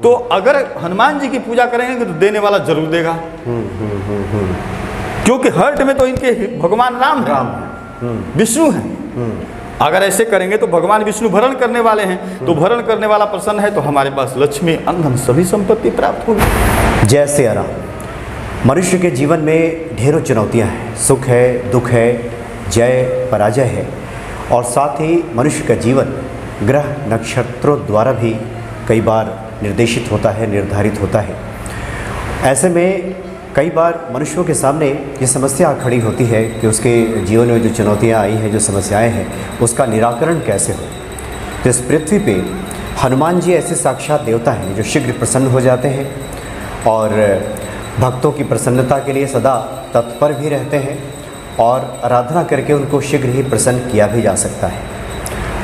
तो अगर हनुमान जी की पूजा करेंगे तो देने वाला जरूर देगा। क्योंकि हर्ट में तो इनके भगवान राम है, विष्णु हैं। अगर ऐसे करेंगे तो भगवान विष्णु भरण करने वाले हैं, तो भरण करने वाला प्रसन्न है तो हमारे पास लक्ष्मी अंधन सभी संपत्ति प्राप्त होगी। जय श्री राम। मनुष्य के जीवन में ढेरों चुनौतियां हैं, सुख है, दुख है, जय पराजय है, और साथ ही मनुष्य का जीवन ग्रह नक्षत्रों द्वारा भी कई बार निर्देशित होता है, निर्धारित होता है। ऐसे में कई बार मनुष्यों के सामने ये समस्या खड़ी होती है कि उसके जीवन में जो चुनौतियाँ आई हैं, जो समस्याएं हैं, उसका निराकरण कैसे हो। तो इस पृथ्वी पे हनुमान जी ऐसे साक्षात देवता हैं जो शीघ्र प्रसन्न हो जाते हैं और भक्तों की प्रसन्नता के लिए सदा तत्पर भी रहते हैं, और आराधना करके उनको शीघ्र ही प्रसन्न किया भी जा सकता है।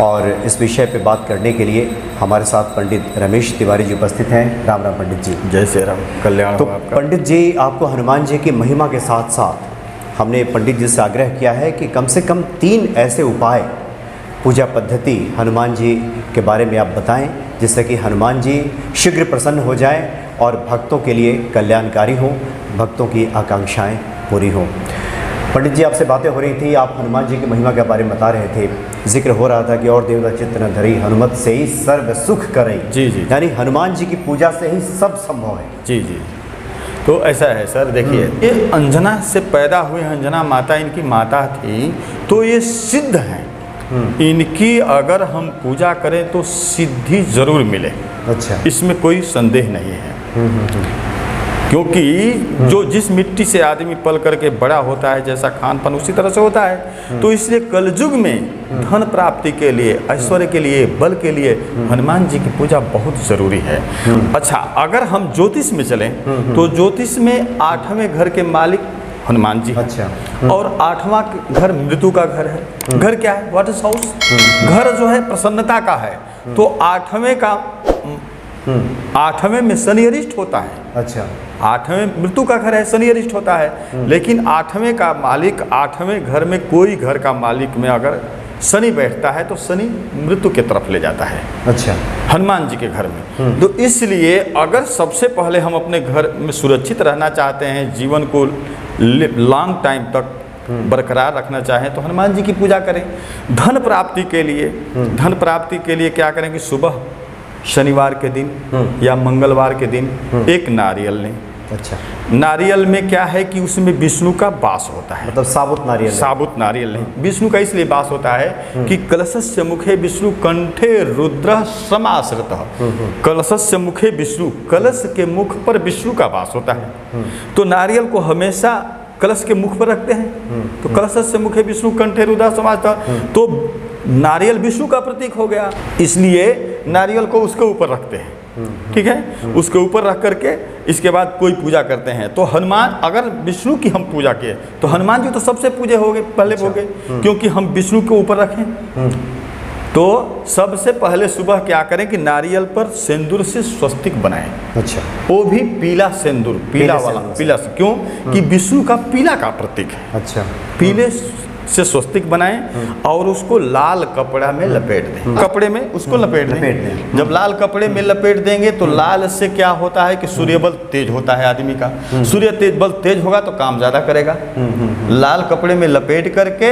और इस विषय पे बात करने के लिए हमारे साथ पंडित रमेश तिवारी जी उपस्थित हैं। राम राम पंडित जी। जय श्री राम, कल्याण तो हो आपका। पंडित जी, आपको हनुमान जी की महिमा के साथ साथ हमने पंडित जी से आग्रह किया है कि कम से कम 3 ऐसे उपाय, पूजा पद्धति हनुमान जी के बारे में आप बताएं, जिससे कि हनुमान जी शीघ्र प्रसन्न हो जाएं और भक्तों के लिए कल्याणकारी हों, भक्तों की आकांक्षाएं पूरी हों। पंडित जी, आपसे बातें हो रही थी, आप हनुमान जी की महिमा के बारे में बता रहे थे। जिक्र हो रहा था कि और देवता चित्त न धरी, हनुमत से ही सर्व सुख करें। जी जी। यानी हनुमान जी की पूजा से ही सब संभव है। जी जी। तो ऐसा है सर, देखिए ये अंजना से पैदा हुए, अंजना माता इनकी माता थी, तो ये सिद्ध हैं। इनकी अगर हम पूजा करें तो सिद्धि जरूर मिले। अच्छा। इसमें कोई संदेह नहीं है। क्योंकि जो जिस मिट्टी से आदमी पल करके बड़ा होता है, जैसा खान पान उसी तरह से होता है। तो इसलिए कलयुग में धन प्राप्ति के लिए, ऐश्वर्य के लिए, बल के लिए हनुमान जी की पूजा बहुत जरूरी है। अच्छा, अगर हम ज्योतिष में चलें तो ज्योतिष में 8वें घर के मालिक हनुमान जी। अच्छा। और 8वां घर मृत्यु का घर है। घर क्या है? What is house? घर जो है प्रसन्नता का है। तो 8वें में शनि अरिष्ट होता है। अच्छा। 8वें मृत्यु का घर है, शनि अरिष्ट होता है। लेकिन 8वें का मालिक, 8वें घर में कोई घर का मालिक में अगर शनि बैठता है तो शनि मृत्यु की तरफ ले जाता है। अच्छा। हनुमान जी के घर में। तो इसलिए अगर सबसे पहले हम अपने घर में सुरक्षित रहना चाहते हैं, जीवन को लॉन्ग टाइम तक बरकरार रखना चाहें, तो हनुमान जी की पूजा करें। धन प्राप्ति के लिए क्या करें कि सुबह शनिवार के दिन या मंगलवार के दिन एक नारियल लें। अच्छा। नारियल में क्या है कि उसमें विष्णु का वास होता है। मतलब साबुत नारियल लें। विष्णु का इसलिए वास होता है कि कलशस्य मुखे विष्णु कंठे रुद्र समाश्रितः। कलशस्य मुखे विष्णु, कलश के मुख पर विष्णु का वास होता है। तो नारियल को हमेशा कलश के मुख पर रखते हैं। तो कलशस्य मुखे विष्णु कंठे रुद्र समाश्रितः, तो नारियल विष्णु का प्रतीक हो गया, इसलिए नारियल को उसके ऊपर रखते हैं। ठीक है, उसके ऊपर रख करके इसके बाद कोई पूजा करते हैं। तो हनुमान, अगर विष्णु की हम पूजा किए तो हनुमान जी तो सबसे पूजे हो गए, पहले हो गए, क्योंकि हम विष्णु के ऊपर रखें। तो सबसे पहले सुबह क्या करें कि नारियल पर सिंदूर से स्वस्तिक बनाएं। अच्छा। वो भी पीला सिंदूर, पीला वाला, पीला से, क्यों कि विष्णु का पीला का प्रतीक है। अच्छा। पीले से स्वस्तिक बनाएं और उसको लाल कपड़ा में लपेट दें। कपड़े में उसको लपेट दें। जब लाल कपड़े में लपेट देंगे तो लाल से क्या होता है कि सूर्य बल तेज होता है आदमी का। सूर्य बल तेज होगा तो काम ज्यादा करेगा। लाल कपड़े में लपेट करके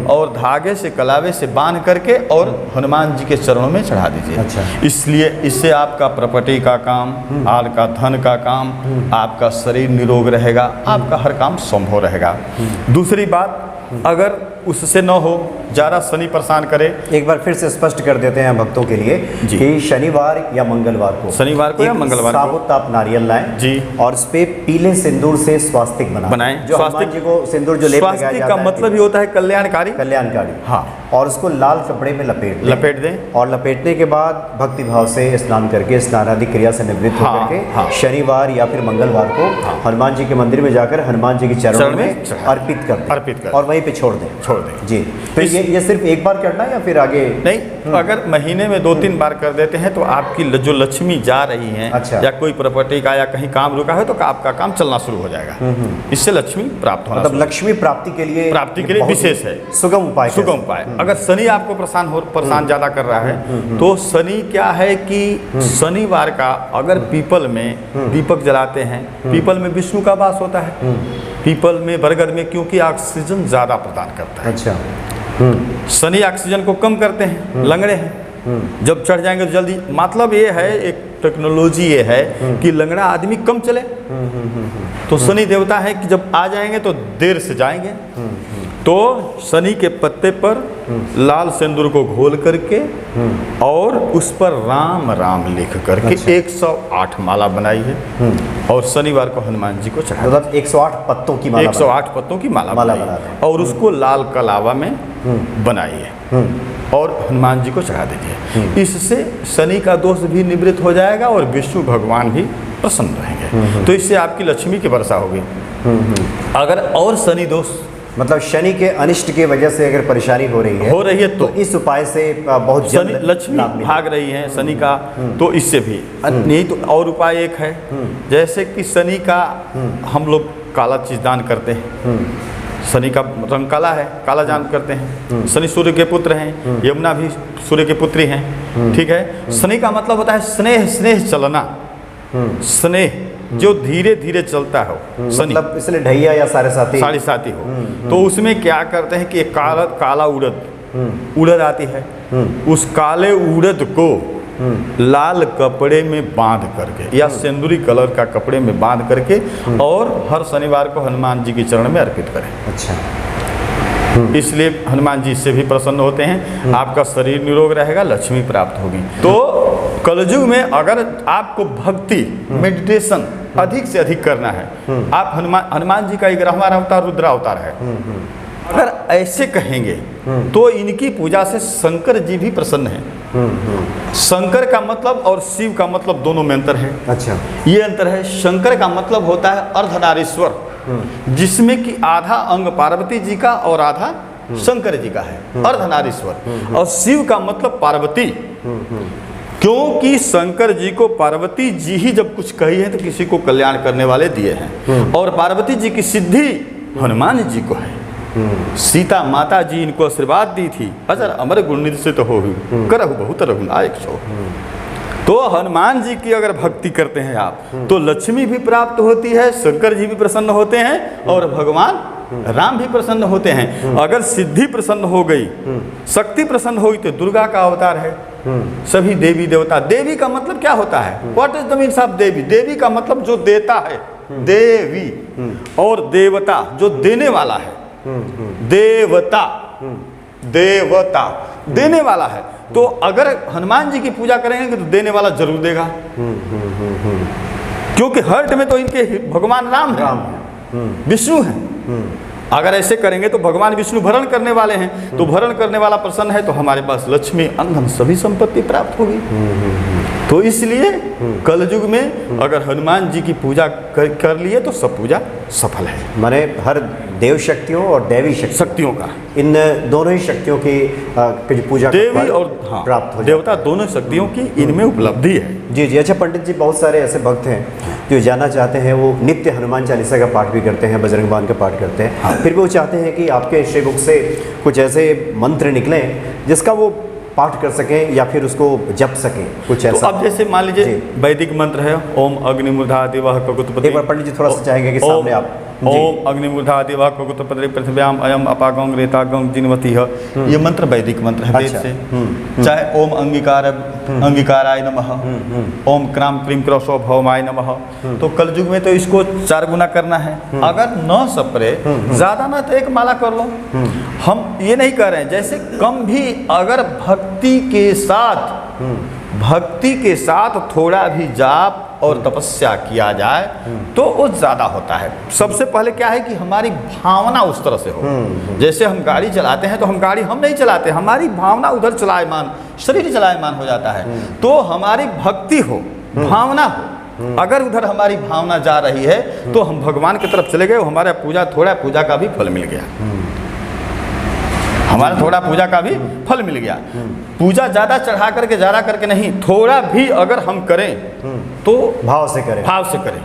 और धागे से, कलावे से बांध करके और हनुमान जी के चरणों में चढ़ा दीजिए। अच्छा। इसलिए इससे आपका प्रॉपर्टी का काम, आपका धन का काम, आपका शरीर निरोग रहेगा, आपका हर काम संभव रहेगा। दूसरी बात, अगर उससे न हो, ज़्यादा शनि परेशान करे, एक बार फिर से स्पष्ट कर देते हैं भक्तों के लिए कि शनिवार या मंगलवार को या मंगलवार साबुत आप नारियल लाएं जी, और इस पे पीले सिंदूर से स्वास्तिक बनाएं। जो हनुमान जी को सिंदूर जो लेप लगाया जाता है, का मतलब ही होता है कल्याणकारी। हाँ। और उसको लाल कपड़े में लपेट दें। और लपेटने के बाद भक्ति भाव से स्नान करके, स्नान आदि क्रिया से निवृत्त होकर के शनिवार या फिर मंगलवार को हनुमान जी के मंदिर में जाकर हनुमान जी के चरणों में अर्पित कर दें और वहीं पे छोड़ दें। छोड़ दें। जी, तो ये सिर्फ एक बार करना है या फिर आगे? नहीं, अगर महीने में 2-3 बार कर देते हैं तो आपकी जो लक्ष्मी जा रही है, अच्छा। या कोई प्रॉपर्टी का या कहीं काम रुका है तो आपका काम चलना शुरू हो जाएगा। इससे लक्ष्मी प्राप्त होना, मतलब लक्ष्मी प्राप्ति के लिए बहुत विशेष है, सुगम उपाय। सुगम उपाय। अगर शनि आपको परेशान ज़्यादा कर रहा है तो शनि क्या है कि शनिवार का अगर पीपल में दीपक जलाते हैं, पीपल में विष्णु का वास होता है, पीपल में बरगद में, क्योंकि ऑक्सीजन ज़्यादा प्रदान करता है। अच्छा। शनि ऑक्सीजन को कम करते हैं, लंगड़े हैं, जब चढ़ जाएंगे तो जल्दी, मतलब ये है एक टेक्नोलॉजी ये है कि लंगड़ा आदमी कम चले, तो शनि देवता है कि जब आ जाएंगे तो देर से जाएंगे। तो शनि के पत्ते पर लाल सिंदूर को घोल करके और उस पर राम राम लिख करके 108 माला बनाई है और शनिवार को हनुमान जी को चढ़ा, मतलब 108 पत्तों की माला, 108 पत्तों की माला बनाई और उसको लाल कलावा में बनाई है और हनुमान जी को चढ़ा दीजिए। इससे शनि का दोष भी निवृत्त हो जाएगा और विष्णु भगवान भी प्रसन्न रहेंगे, तो इससे आपकी लक्ष्मी की वर्षा होगी। अगर और शनि दोष, मतलब शनि के अनिष्ट की वजह से अगर परेशानी हो रही है तो इस उपाय से बहुत शनि लक्ष्मी भाग रही है शनि का, तो इससे भी नहीं तो और उपाय एक है, जैसे कि शनि का हम लोग काला चीज दान करते हैं, शनि का रंग काला है, काला दान करते हैं। शनि सूर्य के पुत्र हैं, यमुना भी सूर्य के पुत्री हैं, ठीक है। शनि का मतलब होता है स्नेह, स्नेह चलना, स्नेह जो धीरे धीरे चलता हो, शनि मतलब इसलिए ढैया या साढ़े साथी हो। तो उसमें क्या करते हैं कि काला उड़द आती है, उस काले उड़द को लाल कपड़े में बांध करके या सिंदूरी कलर का कपड़े में बांध करके और हर शनिवार को हनुमान जी के चरण में अर्पित करें। अच्छा। इसलिए हनुमान जी इससे भी प्रसन्न होते हैं, आपका शरीर निरोग रहेगा, लक्ष्मी प्राप्त होगी। तो कलयुग में अगर आपको भक्ति, मेडिटेशन अधिक से अधिक करना है, आप हनुमान जी का 11वां अवतार रुद्रावतार है, अगर ऐसे कहेंगे तो इनकी पूजा से शंकर जी भी प्रसन्न हैं। शंकर का मतलब और शिव का मतलब दोनों में अंतर है। अच्छा। ये अंतर है, शंकर का मतलब होता है अर्धनारीश्वर, जिसमें कि आधा अंग पार्वती जी का और आधा शंकर जी का है, अर्धनारीश्वर। और शिव का मतलब पार्वती, क्योंकि शंकर जी को पार्वती जी ही जब कुछ कही है तो किसी को कल्याण करने वाले दिए हैं, और पार्वती जी की सिद्धि हनुमान जी को है। सीता माता जी इनको आशीर्वाद दी थी, अजर अमर गुण से तो हो करहु बहुत रघुनायक सो। तो हनुमान जी की अगर भक्ति करते हैं आप तो लक्ष्मी भी प्राप्त होती है, शंकर जी भी प्रसन्न होते हैं और भगवान राम भी प्रसन्न होते हैं। अगर सिद्धि प्रसन्न हो गई, शक्ति प्रसन्न होगी तो दुर्गा का अवतार है, सभी देवी देवता। देवी का मतलब क्या होता है? What is the means of Devi? देवी का मतलब जो देता है, देवी, और देवता जो देने वाला है, देवता, देवता देने वाला है। तो अगर हनुमान जी की पूजा करेंगे तो देने वाला जरूर देगा, क्योंकि हर्ट में तो इनके भगवान राम है, विष्णु है। अगर ऐसे करेंगे तो भगवान विष्णु भरण करने वाले हैं, तो भरण करने वाला प्रसन्न है तो हमारे पास लक्ष्मी अंधन सभी संपत्ति प्राप्त होगी। तो इसलिए कलयुग में अगर हनुमान जी की पूजा कर लिए तो सब पूजा सफल है। माने हर देव शक्तियों और दैवी शक्तियों का, इन दोनों ही शक्तियों की पूजा देवी और प्राप्त हो देवता दोनों शक्तियों की इनमें उपलब्धि है। जी जी। अच्छा पंडित जी, बहुत सारे ऐसे भक्त हैं जो जानना चाहते हैं, वो नित्य हनुमान चालीसा का पाठ भी करते हैं, बजरंग बाण का पाठ करते हैं, फिर भी वो चाहते हैं कि आपके श्री बुक से कुछ ऐसे मंत्र निकलें जिसका वो पाठ कर सकें या फिर उसको जप सकें, कुछ ऐसा। तो अब जैसे मान लीजिए वैदिक मंत्र है, ओम अग्निमूर्धा दिवः ककुतपति। एक बार पंडित जी थोड़ा सा चाहेंगे कि सामने आप। ओम अग्निमूर्धा दिवः ककुतपति पृथिव्याम अयम अपागं रेतागं जिनवती। ये मंत्र वैदिक मंत्र है, वेद से। चाहे ओम अंगिकाराय नमः, ओम क्राम क्रीम क्रौसो भौमाय नमः। तो कलयुग में तो इसको 4 गुना करना है। अगर न सपरे, ज्यादा ना तो 1 माला कर लो। हम ये नहीं कर रहे हैं, जैसे कम भी अगर भक्ति के साथ थोड़ा भी जाप और तपस्या किया जाए तो वो ज़्यादा होता है। सबसे पहले क्या है कि हमारी भावना उस तरह से हो। जैसे हम गाड़ी चलाते हैं तो हम नहीं चलाते, हमारी भावना उधर चलायमान, शरीर चलायमान हो जाता है। तो हमारी भक्ति हो, भावना हो, अगर उधर हमारी भावना जा रही है तो हम भगवान की तरफ चले गए, हमारा पूजा का भी फल मिल गया। हमारा थोड़ा पूजा का भी फल मिल गया। पूजा ज़्यादा चढ़ा करके ज़्यादा करके नहीं, थोड़ा भी अगर हम करें तो भाव से करें, भाव से करें।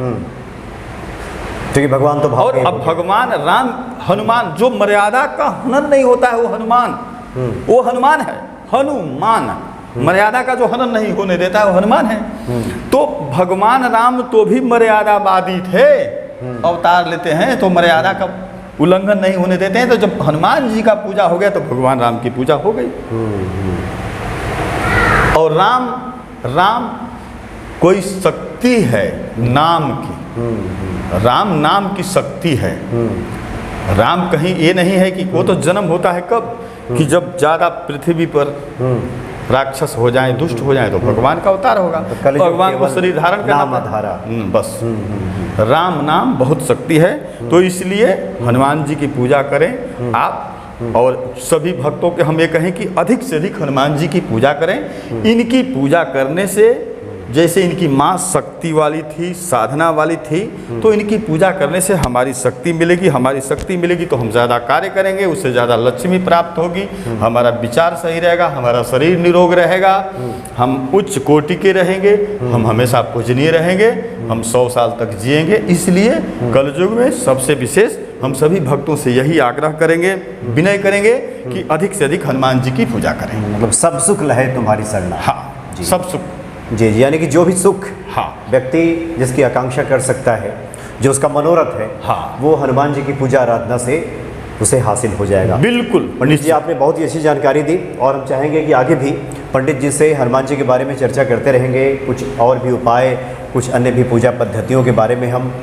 क्योंकि भगवान तो भाव और के ही अब होते भगवान राम हनुमान, जो मर्यादा का हनन नहीं होता है वो हनुमान, वो हनुमान है। हनुमान मर्यादा का जो हनन नहीं होने देता है वो हनुमान है। तो भगवान राम तो भी मर्यादावादी थे, अवतार लेते हैं तो मर्यादा का उल्लंघन नहीं होने देते हैं। तो जब हनुमान जी का पूजा हो गया तो भगवान राम की पूजा हो गई। और राम कोई शक्ति है नाम की, राम नाम की शक्ति है। राम कहीं ये नहीं है कि वो तो जन्म होता है कब, कि जब ज़्यादा पृथ्वी पर राक्षस हो जाए, दुष्ट हो जाए तो भगवान का अवतार होगा। कलयुग भगवान को केवल शरीर धारण करना नाम पड़ता है। आधारा। बस राम नाम बहुत शक्ति है। तो इसलिए हनुमान जी की पूजा करें आप, और सभी भक्तों के हम ये कहें कि अधिक से अधिक हनुमान जी की पूजा करें। इनकी पूजा करने से, जैसे इनकी माँ शक्ति वाली थी, साधना वाली थी, तो इनकी पूजा करने से हमारी शक्ति मिलेगी। हमारी शक्ति मिलेगी तो हम ज़्यादा कार्य करेंगे, उससे ज़्यादा लक्ष्मी प्राप्त होगी, हमारा विचार सही रहेगा, हमारा शरीर निरोग रहेगा, हम उच्च कोटि के रहेंगे, हम हमेशा पूजनीय रहेंगे, हम 100 साल तक जिएंगे। इसलिए कलयुग में सबसे विशेष हम सभी भक्तों से यही आग्रह करेंगे, विनय करेंगे कि अधिक से अधिक हनुमान जी की पूजा करें। मतलब सब सुख लहे तुम्हारी शरणा। हाँ, सब सुख। जी, यानी कि जो भी सुख हाँ, व्यक्ति जिसकी आकांक्षा कर सकता है, जो उसका मनोरथ है, हाँ, वो हनुमान जी की पूजा आराधना से उसे हासिल हो जाएगा। बिल्कुल। पंडित जी, आपने बहुत ही अच्छी जानकारी दी और हम चाहेंगे कि आगे भी पंडित जी से हनुमान जी के बारे में चर्चा करते रहेंगे। कुछ और भी उपाय, कुछ अन्य भी पूजा पद्धतियों के बारे में हम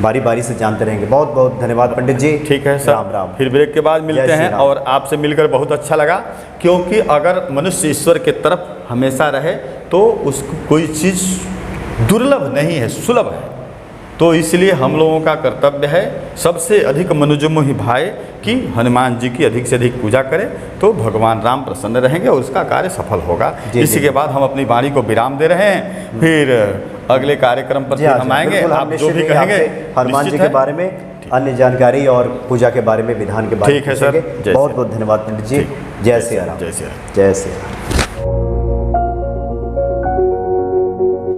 बारी बारी से जानते रहेंगे। बहुत बहुत धन्यवाद पंडित जी। ठीक है सर, राम राम। फिर ब्रेक के बाद मिलते हैं। और आपसे मिलकर बहुत अच्छा लगा, क्योंकि अगर मनुष्य ईश्वर के तरफ हमेशा रहे तो उसको कोई चीज़ दुर्लभ नहीं है, सुलभ है। तो इसलिए हम लोगों का कर्तव्य है सबसे अधिक मनुजमोहि भाए कि हनुमान जी की अधिक से अधिक पूजा करें, तो भगवान राम प्रसन्न रहेंगे और उसका कार्य सफल होगा। इसी के बाद हम अपनी वाणी को विराम दे रहे हैं, फिर अगले कार्यक्रम पर हम आएंगे। आप जो भी कहेंगे हनुमान जी के बारे में, अन्य जानकारी और पूजा के बारे में, विधान के बारे में। ठीक है सर, बहुत बहुत धन्यवाद पंडित जी। जय श्री राम। जय श्री राम। जय श्री राम।